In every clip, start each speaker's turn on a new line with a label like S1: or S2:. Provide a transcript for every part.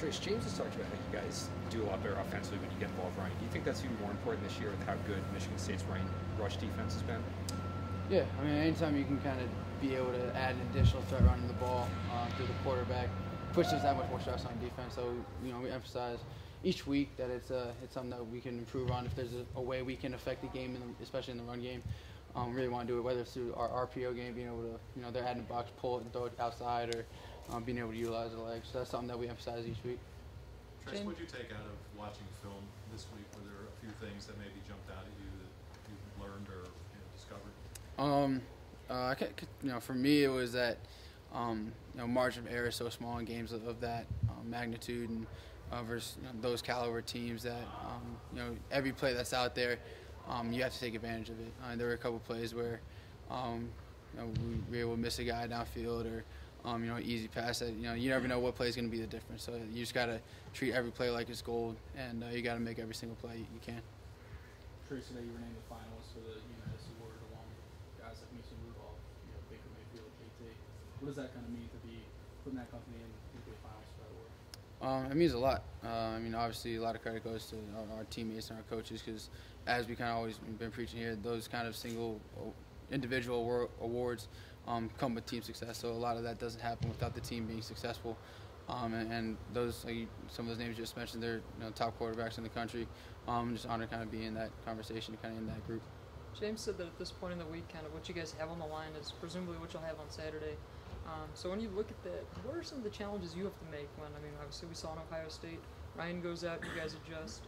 S1: Trace, James has talked about how you guys do a lot better offensively when you get involved running. Do you think that's even more important this year with how good Michigan State's running rush defense has been?
S2: Yeah, I mean, anytime you can kind of be able to add an additional threat running the ball through the quarterback, pushes that much more stress on defense. So, we emphasize each week that it's something that we can improve on. If there's a way we can affect the game, especially in the run game, really want to do it, whether it's through our RPO game, being able to, they're adding the box, pull it and throw it outside, or being able to utilize the legs. So that's something that we emphasize each week.
S3: Trace, what did you take out of watching film this week? Were there a few things that maybe jumped out at you that you learned or discovered?
S2: For me, it was that margin of error is so small in games of that magnitude and versus those caliber teams that every play that's out there, you have to take advantage of it. There were a couple plays where we were able to miss a guy downfield or easy pass that you never know what play is going to be the difference. So you just got to treat every play like it's gold, and you got to make every single play you can.
S4: Trace, today you were named the finalist for the Unitas Award along with guys like Mason Rudolph, Baker Mayfield, KT. What does that kind of mean to be putting that company into the finals for that award?
S2: It means a lot. Obviously a lot of credit goes to our teammates and our coaches because as we kind of always been preaching here, those kind of single individual awards come with team success. So a lot of that doesn't happen without the team being successful. And those, like some of those names you just mentioned, they're top quarterbacks in the country. I'm just honored kind of be in that conversation, kind of in that group.
S5: James said that at this point in the week, kind of what you guys have on the line is presumably what you'll have on Saturday. So when you look at that, what are some of the challenges you have to make when, obviously we saw in Ohio State, Ryan goes out, you guys adjust.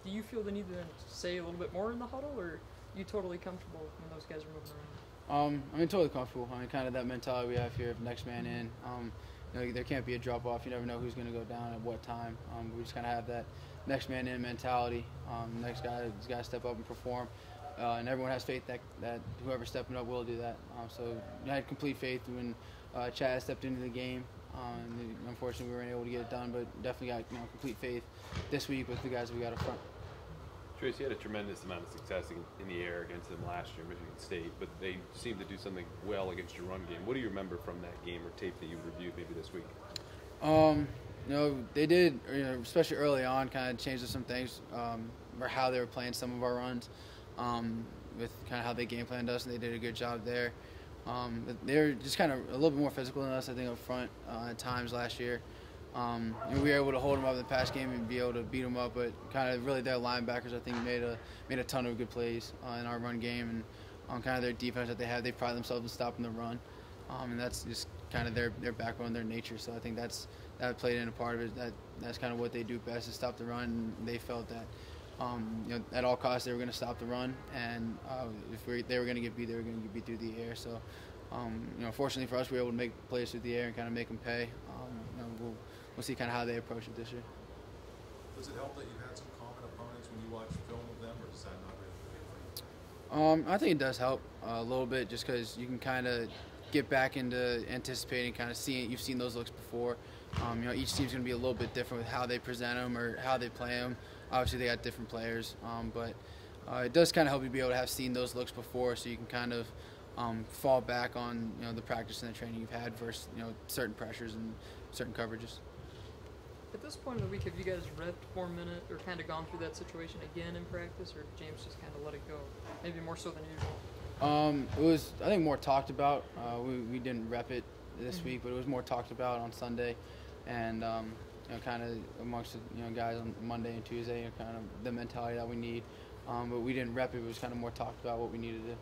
S5: Do you feel the need to then say a little bit more in the huddle, or are you totally comfortable when those guys are moving around?
S2: Totally comfortable. Kind of that mentality we have here of next man in. There can't be a drop-off. You never know who's going to go down at what time. We just kind of have that next man in mentality. Next guy's got to step up and perform. And everyone has faith that whoever's stepping up will do that. So I had complete faith when Chad stepped into the game. Unfortunately, we weren't able to get it done, but definitely got complete faith this week with the guys we got up front.
S6: Trace, you had a tremendous amount of success in the air against them last year, Michigan State, but they seemed to do something well against your run game. What do you remember from that game or tape that you reviewed maybe this week?
S2: They did, especially early on, kind of changed some things or how they were playing some of our runs with kind of how they game planned us, and they did a good job there. They were just kind of a little bit more physical than us, I think, up front at times last year. We were able to hold them up in the pass game and be able to beat them up, but kind of really their linebackers, I think, made a ton of good plays in our run game, and kind of their defense that they have, they pride themselves in stopping the run, and that's just kind of their backbone, their nature. So I think that played in a part of it. That's kind of what they do best is stop the run. And they felt that at all costs they were going to stop the run, and if they were going to get beat, they were going to get beat through the air. So fortunately for us, we were able to make plays through the air and kind of make them pay. We'll see kind of how they approach it this year.
S3: Does it help that you had some common opponents when you watch film of them, or does that not really play?
S2: I think it does help a little bit just because you can kind of get back into anticipating, kind of seeing. You've seen those looks before. Each team's going to be a little bit different with how they present them or how they play them. Obviously, they got different players, but it does kind of help you be able to have seen those looks before, so you can kind of fall back on the practice and the training you've had versus certain pressures and certain coverages.
S5: At this point in the week, have you guys repped 4 minute or kind of gone through that situation again in practice, or James just kind of let it go, maybe more so than usual?
S2: It was, I think, more talked about. We didn't rep it this week, but it was more talked about on Sunday, and kind of amongst the guys on Monday and Tuesday, kind of the mentality that we need. But we didn't rep it. It was kind of more talked about what we needed to do.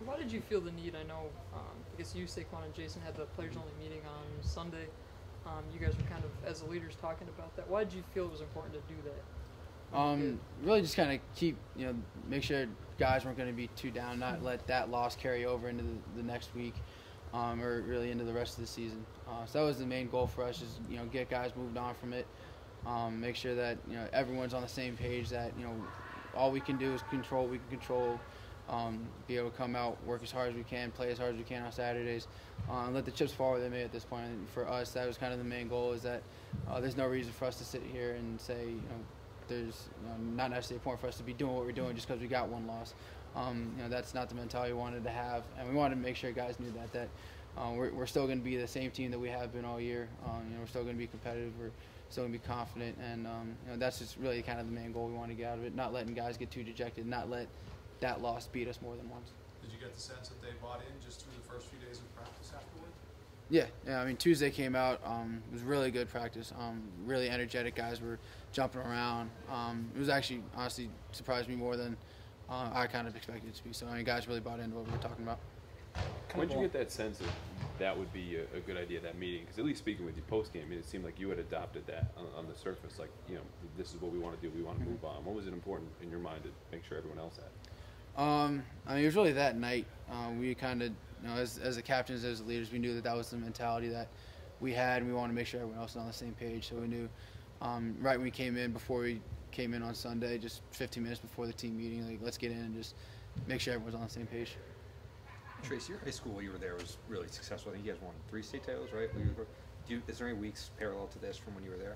S5: Why did you feel the need? I know, I guess you, Saquon, and Jason had the players-only meeting on Sunday. You guys were kind of, as the leaders, talking about that. Why did you feel it was important to do that?
S2: Really just kind of keep, make sure guys weren't going to be too down, not let that loss carry over into the next week or really into the rest of the season. So that was the main goal for us is, get guys moved on from it, make sure that, everyone's on the same page, that, all we can do is control what we can control, be able to come out, work as hard as we can, play as hard as we can on Saturdays, and let the chips fall where they may at this point. And for us, that was kind of the main goal, is that there's no reason for us to sit here and say, there's not necessarily a point for us to be doing what we're doing just because we got one loss. That's not the mentality we wanted to have, and we wanted to make sure guys knew that we're still going to be the same team that we have been all year. We're still going to be competitive. We're still going to be confident, and that's just really kind of the main goal we want to get out of it. Not letting guys get too dejected, not let that loss beat us more than once.
S3: Did you get the sense that they bought in just through the first few days of practice afterward?
S2: Yeah. I mean, Tuesday came out. It was really good practice. Really energetic guys were jumping around. It was actually, honestly, surprised me more than I kind of expected it to be. So, I mean, guys really bought into what we were talking about.
S6: When did you get that sense that that would be a good idea, that meeting? Because at least speaking with you post-game, it seemed like you had adopted that on the surface. Like, this is what we want to do. We want to move on. What was it important in your mind to make sure everyone else had?
S2: I mean, it was really that night. We kind of, as the captains, as the leaders, we knew that was the mentality that we had, and we wanted to make sure everyone else was on the same page. So we knew right when we came in, before we came in on Sunday, just 15 minutes before the team meeting, like, let's get in and just make sure everyone's on the same page.
S1: Trace, your high school while you were there was really successful. I think you guys won 3 state titles, right? Is there any weeks parallel to this from when you were there?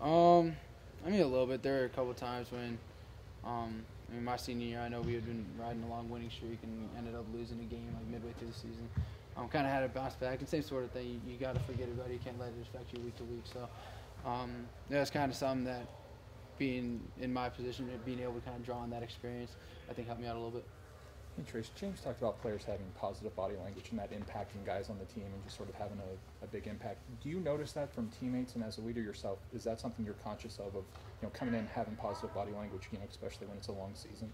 S2: I mean, a little bit. There were a couple of times when, I mean, my senior year, I know we had been riding a long winning streak and ended up losing a game like midway through the season. Kind of had to bounce back, and same sort of thing. You got to forget about it. You can't let it affect you week to week. So, that's kind of something that, being in my position, being able to kind of draw on that experience, I think helped me out a little bit.
S7: Hey, Trace, James talked about players having positive body language and that impacting guys on the team and just sort of having a big impact. Do you notice that from teammates, and as a leader yourself, is that something you're conscious of coming in having positive body language, especially when it's a long season?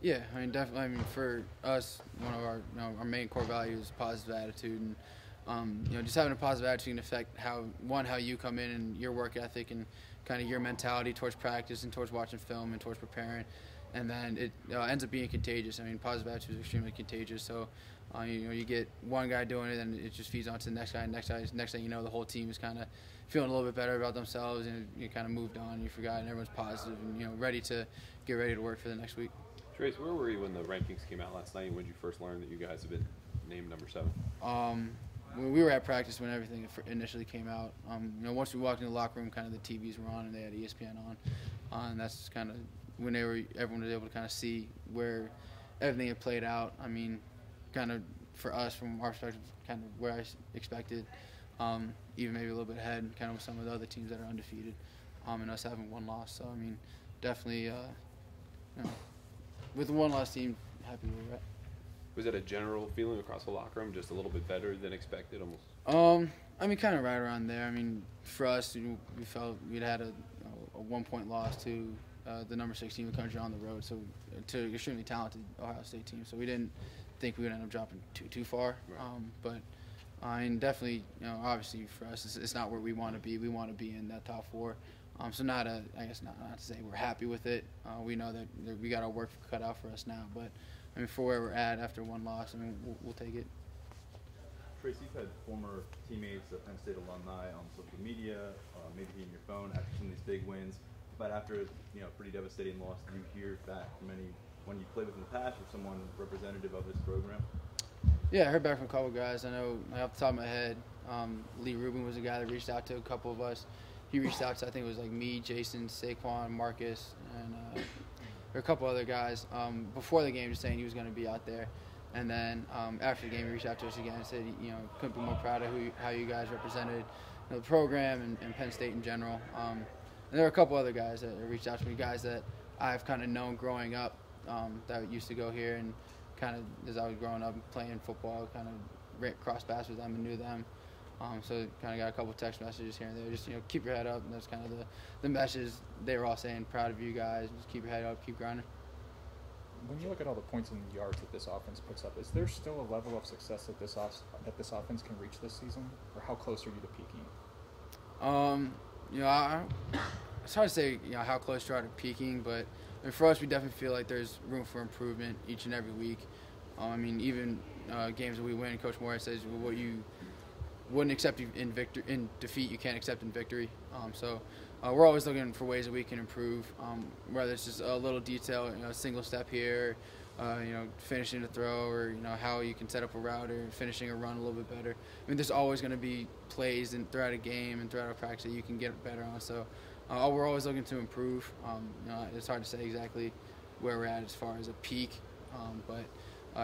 S2: Yeah, I mean, definitely. I mean, for us, one of our our main core values is positive attitude, and just having a positive attitude can affect how you come in and your work ethic and kind of your mentality towards practice and towards watching film and towards preparing. And then it ends up being contagious. I mean, positive attitude is extremely contagious. So, you get one guy doing it, and it just feeds on to the next guy. Next thing you know, the whole team is kind of feeling a little bit better about themselves, and you kind of moved on. You forgot, and everyone's positive and ready to work for the next week.
S6: Trace, where were you when the rankings came out last night? When did you first learn that you guys have been named number 7?
S2: We were at practice when everything initially came out. Once we walked in the locker room, kind of the TVs were on, and they had ESPN on, and that's kind of when everyone was able to kind of see where everything had played out. I mean, kind of for us, from our perspective, kind of where I expected, even maybe a little bit ahead, kind of with some of the other teams that are undefeated, and us having one loss. So, I mean, definitely, with the one loss team, happy where we're at.
S6: Was that a general feeling across the locker room, just a little bit better than expected, almost?
S2: I mean, kind of right around there. I mean, for us, we felt we'd had a 1-point loss to the number 6 team in the country on the road, so to an extremely talented Ohio State team. So we didn't think we would end up dropping too far.
S6: Right.
S2: But I mean, definitely, obviously for us, it's not where we want to be. We want to be in that top 4. So not to say we're happy with it. We know that we got our work cut out for us now. But I mean, for where we're at after one loss, I mean, we'll take it.
S8: Trace, you've had former teammates, Penn State alumni on social media, maybe in your phone after some of these big wins. But after a pretty devastating loss, do you hear back from anyone you played with in the past or someone representative of this program?
S2: Yeah, I heard back from a couple of guys. I know, off the top of my head, Lee Rubin was a guy that reached out to a couple of us. He reached out to, I think it was like me, Jason, Saquon, Marcus, and there were a couple other guys before the game, just saying he was going to be out there. And then after the game, he reached out to us again and said, couldn't be more proud of how you guys represented the program and Penn State in general. And there were a couple other guys that reached out to me, guys that I've kind of known growing up that used to go here, and kind of as I was growing up and playing football, kind of crossed paths with them and knew them. So kind of got a couple text messages here and there, just keep your head up, and that's kind of the message they were all saying, proud of you guys, just keep your head up, keep grinding.
S7: When you look at all the points and yards that this offense puts up, is there still a level of success that this offense can reach this season, or how close are you to peaking?
S2: It's hard to say how close you are to peaking, but I mean, for us, we definitely feel like there's room for improvement each and every week. I mean, even games that we win, Coach Moore says, well, what you wouldn't accept in defeat, you can't accept in victory. So we're always looking for ways that we can improve, whether it's just a little detail, a single step here, finishing a throw, or how you can set up a route or finishing a run a little bit better. I mean, there's always going to be plays throughout a game and throughout a practice that you can get better on. So we're always looking to improve. It's hard to say exactly where we're at as far as a peak, but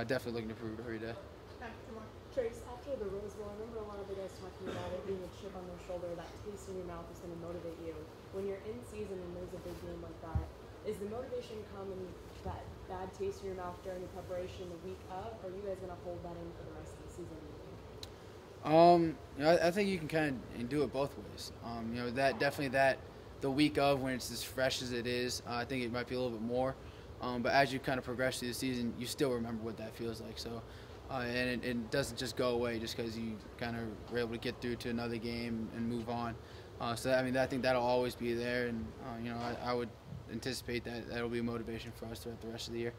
S2: definitely looking to improve every day.
S9: Trace, after the Rose Bowl, I remember a lot of the guys talking about it being a chip on their shoulder, that taste in your mouth is going to motivate you. When you're in season and there's a big game like that, is the motivation come in that bad taste in your mouth during the preparation the week of, or are you guys going to hold that in for the rest of the season, do you think?
S2: I think you can kind of do it both ways. That definitely that the week of when it's as fresh as it is, I think it might be a little bit more. But as you kind of progress through the season, you still remember what that feels like. So, and it doesn't just go away just because you kind of were able to get through to another game and move on. I think that'll always be there, and I would anticipate that that'll be a motivation for us throughout the rest of the year.